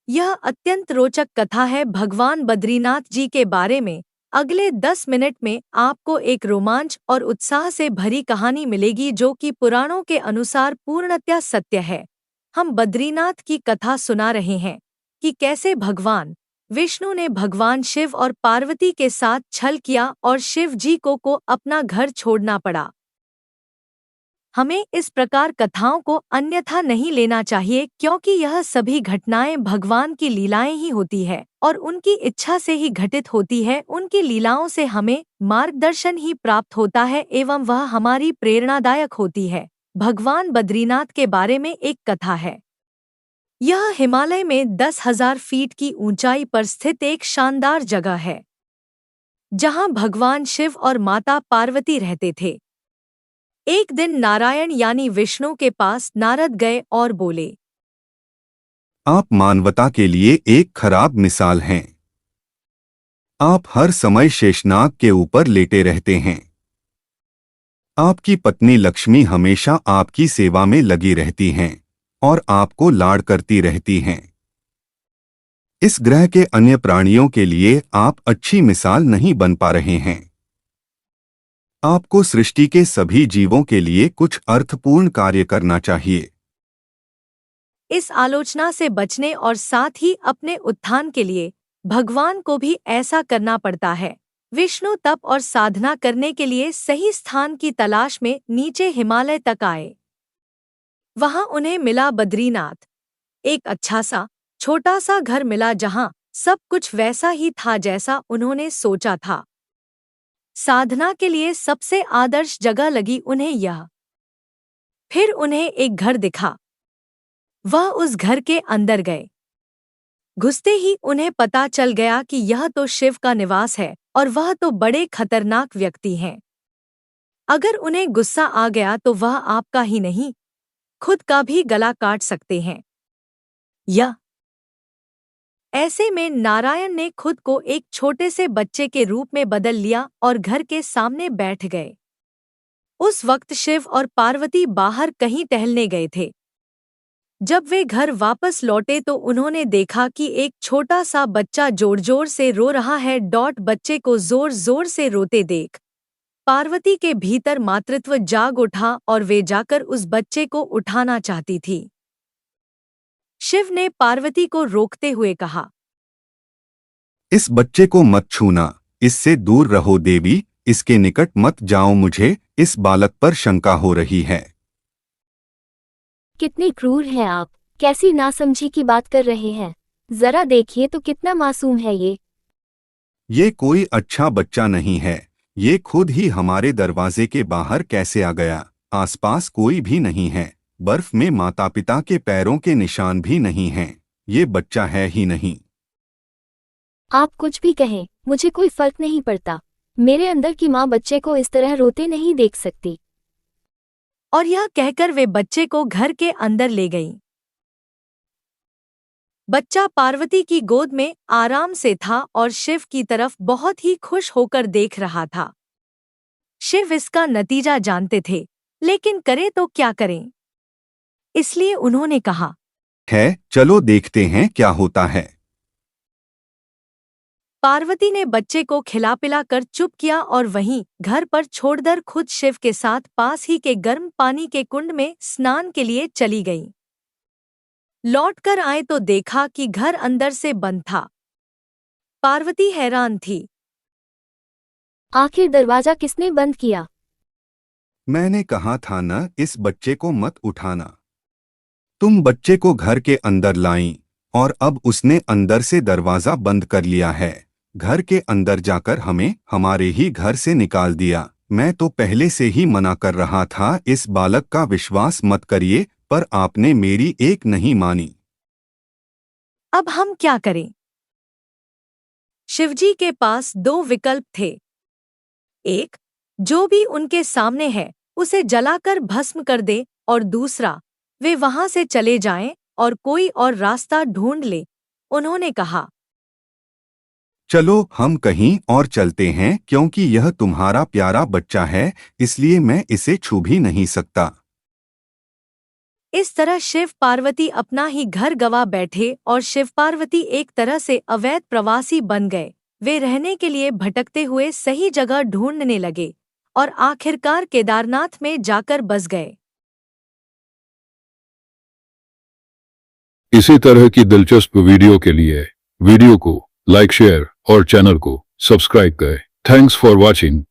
यह अत्यंत रोचक कथा है भगवान बद्रीनाथ जी के बारे में। अगले 10 मिनट में आपको एक रोमांच और उत्साह से भरी कहानी मिलेगी जो कि पुराणों के अनुसार पूर्णतया सत्य है। हम बद्रीनाथ की कथा सुना रहे हैं कि कैसे भगवान विष्णु ने भगवान शिव और पार्वती के साथ छल किया और शिव जी को अपना घर छोड़ना पड़ा। हमें इस प्रकार कथाओं को अन्यथा नहीं लेना चाहिए क्योंकि यह सभी घटनाएं भगवान की लीलाएं ही होती है और उनकी इच्छा से ही घटित होती है। उनकी लीलाओं से हमें मार्गदर्शन ही प्राप्त होता है एवं वह हमारी प्रेरणादायक होती है। भगवान बद्रीनाथ के बारे में एक कथा है। यह हिमालय में 10,000 फीट की ऊंचाई पर स्थित एक शानदार जगह है जहां भगवान शिव और माता पार्वती रहते थे। एक दिन नारायण यानी विष्णु के पास नारद गए और बोले, आप मानवता के लिए एक खराब मिसाल हैं। आप हर समय शेषनाग के ऊपर लेटे रहते हैं। आपकी पत्नी लक्ष्मी हमेशा आपकी सेवा में लगी रहती हैं और आपको लाड़ करती रहती हैं। इस ग्रह के अन्य प्राणियों के लिए आप अच्छी मिसाल नहीं बन पा रहे हैं। आपको सृष्टि के सभी जीवों के लिए कुछ अर्थपूर्ण कार्य करना चाहिए। इस आलोचना से बचने और साथ ही अपने उत्थान के लिए भगवान को भी ऐसा करना पड़ता है। विष्णु तप और साधना करने के लिए सही स्थान की तलाश में नीचे हिमालय तक आए। वहां उन्हें मिला बद्रीनाथ, एक अच्छा सा छोटा सा घर मिला जहां सब कुछ वैसा ही था जैसा उन्होंने सोचा था। साधना के लिए सबसे आदर्श जगह लगी उन्हें यह। फिर उन्हें एक घर दिखा। वह उस घर के अंदर गए। घुसते ही उन्हें पता चल गया कि यह तो शिव का निवास है और वह तो बड़े खतरनाक व्यक्ति हैं। अगर उन्हें गुस्सा आ गया तो वह आपका ही नहीं, खुद का भी गला काट सकते हैं। यह ऐसे में नारायण ने खुद को एक छोटे से बच्चे के रूप में बदल लिया और घर के सामने बैठ गए। उस वक्त शिव और पार्वती बाहर कहीं टहलने गए थे। जब वे घर वापस लौटे तो उन्होंने देखा कि एक छोटा सा बच्चा जोर जोर से रो रहा है। बच्चे को जोर जोर से रोते देख पार्वती के भीतर मातृत्व जाग उठा और वे जाकर उस बच्चे को उठाना चाहती थी। शिव ने पार्वती को रोकते हुए कहा, इस बच्चे को मत छूना, इससे दूर रहो देवी, इसके निकट मत जाओ, मुझे इस बालक पर शंका हो रही है। कितनी क्रूर हैं आप, कैसी नासमझी की बात कर रहे हैं। जरा देखिए तो कितना मासूम है ये कोई अच्छा बच्चा नहीं है। ये खुद ही हमारे दरवाजे के बाहर कैसे आ गया। आसपास कोई भी नहीं है। बर्फ में माता पिता के पैरों के निशान भी नहीं हैं। ये बच्चा है ही नहीं। आप कुछ भी कहें, मुझे कोई फर्क नहीं पड़ता। मेरे अंदर की माँ बच्चे को इस तरह रोते नहीं देख सकती। और यह कहकर वे बच्चे को घर के अंदर ले गईं। बच्चा पार्वती की गोद में आराम से था और शिव की तरफ बहुत ही खुश होकर देख रहा था। शिव इसका नतीजा जानते थे, लेकिन करें तो क्या करें, इसलिए उन्होंने कहा, है, चलो देखते हैं क्या होता है। पार्वती ने बच्चे को खिला पिला कर चुप किया और वहीं घर पर छोड़कर खुद शिव के साथ पास ही के गर्म पानी के कुंड में स्नान के लिए चली गईं। लौटकर आए तो देखा कि घर अंदर से बंद था। पार्वती हैरान थी। आखिर दरवाजा किसने बंद किया? मैंने कहा था न, इस बच्चे को मत उठाना। तुम बच्चे को घर के अंदर लाईं और अब उसने अंदर से दरवाजा बंद कर लिया है। घर के अंदर जाकर हमें हमारे ही घर से निकाल दिया। मैं तो पहले से ही मना कर रहा था, इस बालक का विश्वास मत करिए, पर आपने मेरी एक नहीं मानी। अब हम क्या करें? शिवजी के पास 2 विकल्प थे। एक, जो भी उनके सामने है उसे जलाकर भस्म कर दे, और दूसरा, वे वहां से चले जाएं और कोई और रास्ता ढूंढ ले। उन्होंने कहा, चलो हम कहीं और चलते हैं, क्योंकि यह तुम्हारा प्यारा बच्चा है, इसलिए मैं इसे छू भी नहीं सकता। इस तरह शिव पार्वती अपना ही घर गवा बैठे और शिव पार्वती एक तरह से अवैध प्रवासी बन गए। वे रहने के लिए भटकते हुए सही जगह ढूंढने लगे और आखिरकार केदारनाथ में जाकर बस गए। इसी तरह की दिलचस्प वीडियो के लिए वीडियो को लाइक, शेयर और चैनल को सब्सक्राइब करें। Thanks for watching.